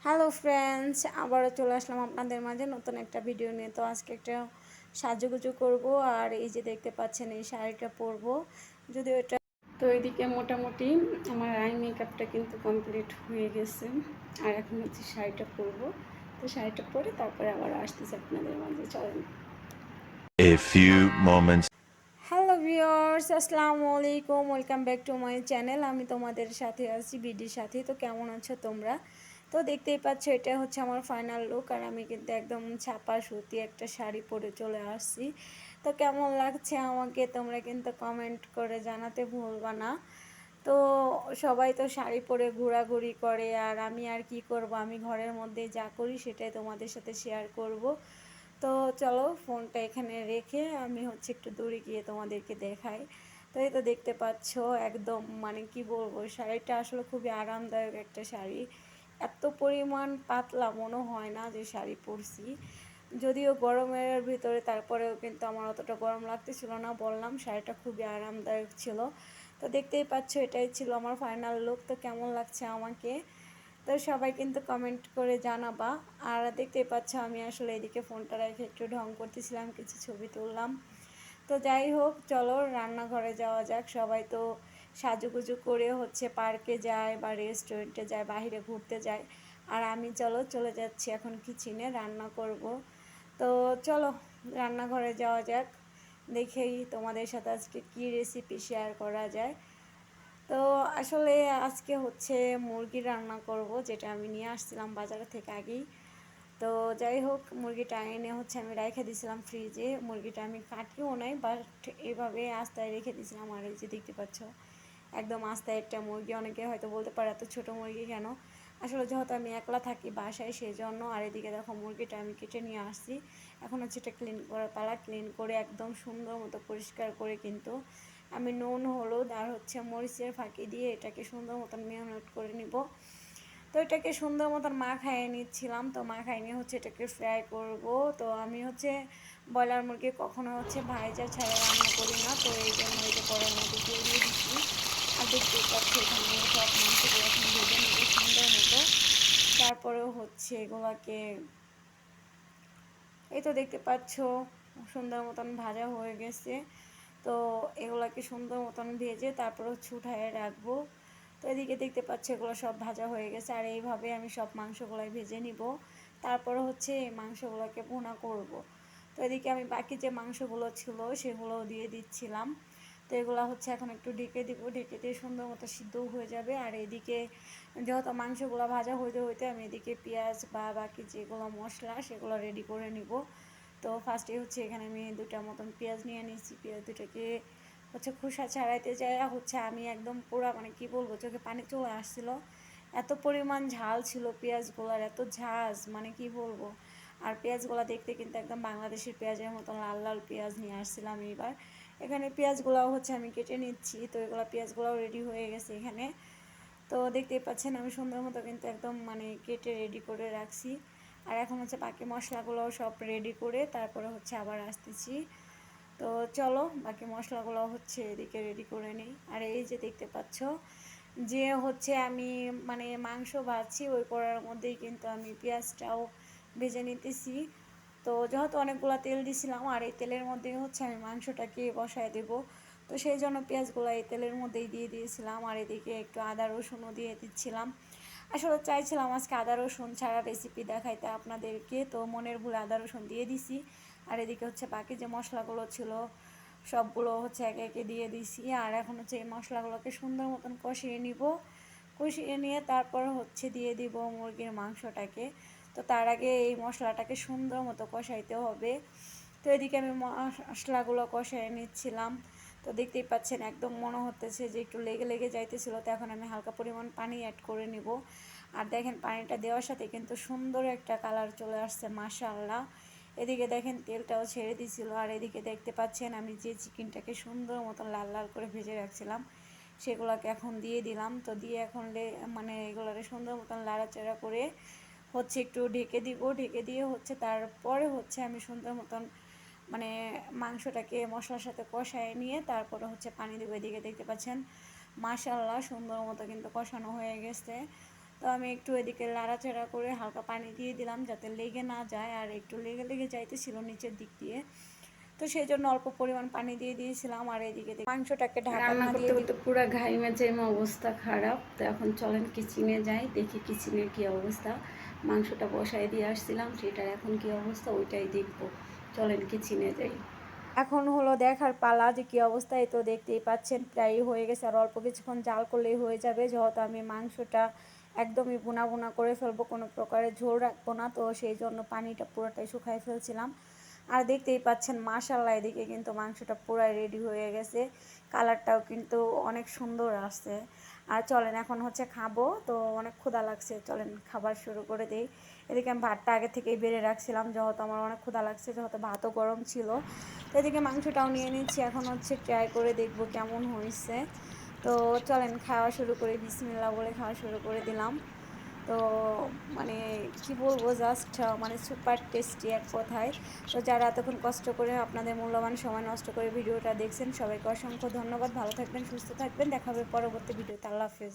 Hello friends, আবারও চলে আসলাম আপনাদের মাঝে নতুন একটা ভিডিও নিয়ে। তো আজকে একটা সাজুগুজু করব, আর এই যে দেখতে পাচ্ছেন এই শাড়িটা পরবো। যদিও এটা তো এইদিকে মোটামুটি আমার আই মেকআপটা কিন্তু কমপ্লিট হয়ে গেছে, আর এখন হচ্ছে শাড়িটা পরবো। তো শাড়িটা পরে তারপরে আবার আসতেছে আপনাদের মাঝে, চলেন। A few moments. Hello viewers, আসসালামু আলাইকুম, welcome back to my channel. আমি তোমাদের সাথে আছি, বিডির সাথে। তো কেমন আছো তোমরা? তো দেখতেই পাচ্ছ এটা হচ্ছে আমার ফাইনাল লুক, আর আমি কিন্তু একদম ছাপা সুতি একটা শাড়ি পরে চলে আসছি। তো কেমন লাগছে আমাকে তোমরা কিন্তু কমেন্ট করে জানাতে ভুলবা না। তো সবাই তো শাড়ি পরে ঘোরাঘুরি করে, আর আমি আর কি করব, আমি ঘরের মধ্যে যা করি সেটাই তোমাদের সাথে শেয়ার করব। তো চলো ফোনটা এখানে রেখে আমি হচ্ছে একটু দূরে গিয়ে তোমাদেরকে দেখাই। তো এই তো দেখতে পাচ্ছ একদম মানে কি বলবো, শাড়িটা আসলে খুবই আরামদায়ক একটা শাড়ি। এত পরিমাণ পাতলা মনে হয় না যে শাড়ি পরছি। যদিও গরমের ভিতরে তারপরেও কিন্তু আমার অতটা গরম লাগতেছিল না, বললাম শাড়িটা খুবই আরামদায়ক ছিল। তো দেখতেই পাচ্ছ এটাই ছিল আমার ফাইনাল লুক। তো কেমন লাগছে আমাকে তো সবাই কিন্তু কমেন্ট করে জানাবা। আর দেখতেই পাচ্ছ আমি আসলে এদিকে ফোনটা রেখে একটু ঢং করতেছিলাম, কিছু ছবি তুললাম। তো যাই হোক, চলো রান্নাঘরে যাওয়া যাক। সবাই তো সাজুগুজু করে হচ্ছে পার্কে যায় বা রেস্টুরেন্টে যায়, বাইরে ঘুরতে যায়, আর আমি চলে যাচ্ছি এখন কিচেনে রান্না করব। তো চলো রান্নাঘরে যাওয়া যাক, দেখেই তোমাদের সাথে আজকে কী রেসিপি শেয়ার করা যায়। তো আসলে আজকে হচ্ছে মুরগি রান্না করব, যেটা আমি নিয়ে আসছিলাম বাজার থেকে আগেই। তো যাই হোক, মুরগিটা এনে হচ্ছে আমি রেখে দিয়েছিলাম ফ্রিজে। মুরগিটা আমি কাটিও নাই, বাট এভাবে আস্তায় রেখে দিয়েছিলাম। আর এই যে দেখতে পাচ্ছ একদম আস্তায় একটা মুরগি। অনেকে হয়তো বলতে পারে এত ছোটো মুরগি কেন, আসলে যেহেতু আমি একলা থাকি বাসায় সেই জন্য। আর এদিকে দেখো মুরগিটা আমি কেটে নিয়ে আসছি। এখন হচ্ছে এটা ক্লিন করার পালা। ক্লিন করে একদম সুন্দর মতো পরিষ্কার করে কিন্তু আমি নুন হলুদ আর হচ্ছে মরিচের ফাঁকি দিয়ে এটাকে সুন্দর মতন মেরিনেট করে নিব। তো এটাকে সুন্দর মতন মাখায় নিচ্ছিলাম। তো মাখায় নিয়ে হচ্ছে এটাকে ফ্রাই করব। তো আমি হচ্ছে ব্রয়লার মুরগি কখনো হচ্ছে ভাইজা ছাড়া রান্না করি না, তো এই জন্য এই যে কড়াইয়ের মধ্যে তেল দিয়ে দিচ্ছি। আর দেখতেই পাচ্ছি এখানে সব মাংসগুলো এখন ভেজে নেব সুন্দর মতো। তারপরেও হচ্ছে এগুলাকে এই তো দেখতে পাচ্ছ সুন্দর মতন ভাজা হয়ে গেছে। তো এগুলাকে সুন্দর মতন ভেজে তারপর হচ্ছে উঠায় রাখবো। তো এদিকে দেখতে পাচ্ছ এগুলো সব ভাজা হয়ে গেছে, আর এইভাবে আমি সব মাংসগুলোই ভেজে নিব। তারপর হচ্ছে এই মাংসগুলোকে ভুনা করব। তো এদিকে আমি বাকি যে মাংসগুলো ছিল সেগুলো দিয়ে দিচ্ছিলাম। তো এগুলো হচ্ছে এখন একটু ঢেকে দিব, ঢেকে দিয়ে সুন্দর মতো সিদ্ধও হয়ে যাবে। আর এদিকে যেহেতু মাংসগুলো ভাজা হইতে হইতে আমি এদিকে পেঁয়াজ বা বাকি যেগুলো মশলা সেগুলো রেডি করে নিব। তো ফার্স্টে হচ্ছে এখানে আমি দুটার মতন পেঁয়াজ নিয়ে নিয়েছি। পেঁয়াজ দুটাকে হচ্ছে খোসা ছাড়াইতে যাই হচ্ছে আমি একদম পুরো মানে কি বলবো, চোখে পানি চলে আসছিল, এত পরিমাণ ঝাল ছিল পেঁয়াজগুলোর, এত ঝাঁজ মানে কি বলবো। আর পেঁয়াজগুলো দেখতে কিন্তু একদম বাংলাদেশের পেঁয়াজের মতন লাল লাল পেঁয়াজ নিয়ে আসছিলাম এইবার। এখানে পেঁয়াজগুলোও হচ্ছে আমি কেটে নিচ্ছি। তো এগুলো পেঁয়াজগুলোও রেডি হয়ে গেছে এখানে। তো দেখতেই পাচ্ছেন আমি সুন্দর মতো কিন্তু একদম মানে কেটে রেডি করে রাখছি। আর এখন হচ্ছে বাকি মশলাগুলোও সব রেডি করে তারপরে হচ্ছে আবার আসতেছি। তো চলো বাকি মশলাগুলো হচ্ছে এদিকে রেডি করে নিই। আর এই যে দেখতে পাচ্ছ যে হচ্ছে আমি মানে মাংস ভাজছি, ওই কড়ার মধ্যেই কিন্তু আমি পেঁয়াজটাও ভেজে নিতেছি। তো যেহেতু অনেকগুলো তেল দিছিলাম, আর এই তেলের মধ্যেই হচ্ছে আমি মাংসটাকে বসায় দেব। তো সেই জন্য পেঁয়াজগুলো এই তেলের মধ্যেই দিয়ে দিয়েছিলাম। আর এদিকে একটু আদা রসুনও দিয়ে দিচ্ছিলাম। আসলে চাইছিলাম আজকে আদা রসুন ছাড়া রেসিপি দেখাইতে আপনাদেরকে, তো মনের ভুলে আদা রসুন দিয়ে দিছি। আর এদিকে হচ্ছে বাকি যে মশলাগুলো ছিল সবগুলো হচ্ছে একে একে দিয়ে দিছি। আর এখন হচ্ছে এই মশলাগুলোকে সুন্দর মতন কষিয়ে নিব। কষিয়ে নিয়ে তারপর হচ্ছে দিয়ে দিব মুরগির মাংসটাকে। তো তার আগে এই মশলাটাকে সুন্দর মতো কষাইতে হবে। তো এদিকে আমি মশলাগুলো কষাই নিচ্ছিলাম। তো দেখতেই পাচ্ছেন একদম মনে হতেছে যে একটু লেগে লেগে যাইতেছিল। তো এখন আমি হালকা পরিমাণ পানি অ্যাড করে নিব। আর দেখেন পানিটা দেওয়ার সাথে কিন্তু সুন্দর একটা কালার চলে আসছে, মাশাআল্লাহ। এদিকে দেখেন তেলটাও ছেড়ে দিছিল। আর এদিকে দেখতে পাচ্ছেন আমি যে চিকেনটাকে সুন্দর মতন লাল লাল করে ভেজে রাখছিলাম সেগুলোকে এখন দিয়ে দিলাম। তো দিয়ে এখন মানে এগুলোকে সুন্দর মতন লাড়াচাড়া করে হচ্ছে একটু ঢেকে দিব। ঢেকে দিয়ে হচ্ছে তারপরে হচ্ছে আমি সুন্দর মতন মানে মাংসটাকে মশলার সাথে কষায় নিয়ে তারপরে হচ্ছে পানি দেবো। এদিকে দেখতে পাচ্ছেন মাশাআল্লাহ সুন্দর মতো কিন্তু কষানো হয়ে গেছে। তো তো আমি একটু এদিকে লাড়াচাড়া করে হালকা পানি দিয়ে দিলাম যাতে লেগে না যায়, আর একটু লেগে লেগে যাইতেছিল নিচের দিক দিয়ে, তো সেই জন্য অল্প পরিমাণ পানি দিয়ে দিয়েছিলাম। আর এদিকে মাংসটাকে রান্না করতে করতে পুরো ঘাই মেজে অবস্থা খারাপ। তো এখন চলেন কিচেনে যাই, দেখি কিচেনের কী অবস্থা। মাংসটা বসাই দিয়ে আসছিলাম, সেটার এখন কী অবস্থা ওইটাই দেখবো। চলেন কিচেনে যাই। এখন হলো দেখার পালা যে কী অবস্থা। এই তো দেখতেই পাচ্ছেন প্রায় হয়ে গেছে, আর অল্প কিছুক্ষণ জাল করলেই হয়ে যাবে, যেহেতু আমি মাংসটা একদমই ভুনা ভুনা করে ফেলবো, কোনো প্রকারের ঝোল রাখবো না, তো সেই জন্য পানিটা পুরোটাই শুকাই ফেলছিলাম। আর দেখতেই পাচ্ছেন মাশাআল্লাহ এদিকে কিন্তু মাংসটা পুরাই রেডি হয়ে গেছে, কালারটাও কিন্তু অনেক সুন্দর আসছে। আর চলেন এখন হচ্ছে খাবো, তো অনেক ক্ষুধা লাগছে, চলেন খাবার শুরু করে দিই। এদিকে আমি ভাতটা আগে থেকেই বেড়ে রাখছিলাম, যেহেতু আমার অনেক ক্ষুধা লাগছে, যেহেতু ভাতও গরম ছিল। তো এদিকে মাংসটাও নিয়ে নিচ্ছি, এখন হচ্ছে ট্রাই করে দেখবো কেমন হয়েছে। তো চলেন খাওয়া শুরু করি, বিসমিল্লাহ বলে খাওয়া শুরু করে দিলাম। তো মানে কি বলবো, জাস্ট মানে সুপার টেস্টি এক কথায়। তো যারা এতক্ষণ কষ্ট করে আপনাদের মূল্যবান সময় নষ্ট করে ভিডিওটা দেখছেন, সবাইকে অসংখ্য ধন্যবাদ। ভালো থাকবেন, সুস্থ থাকবেন, দেখা হবে পরবর্তী ভিডিওতে। আল্লাহ হাফেজ।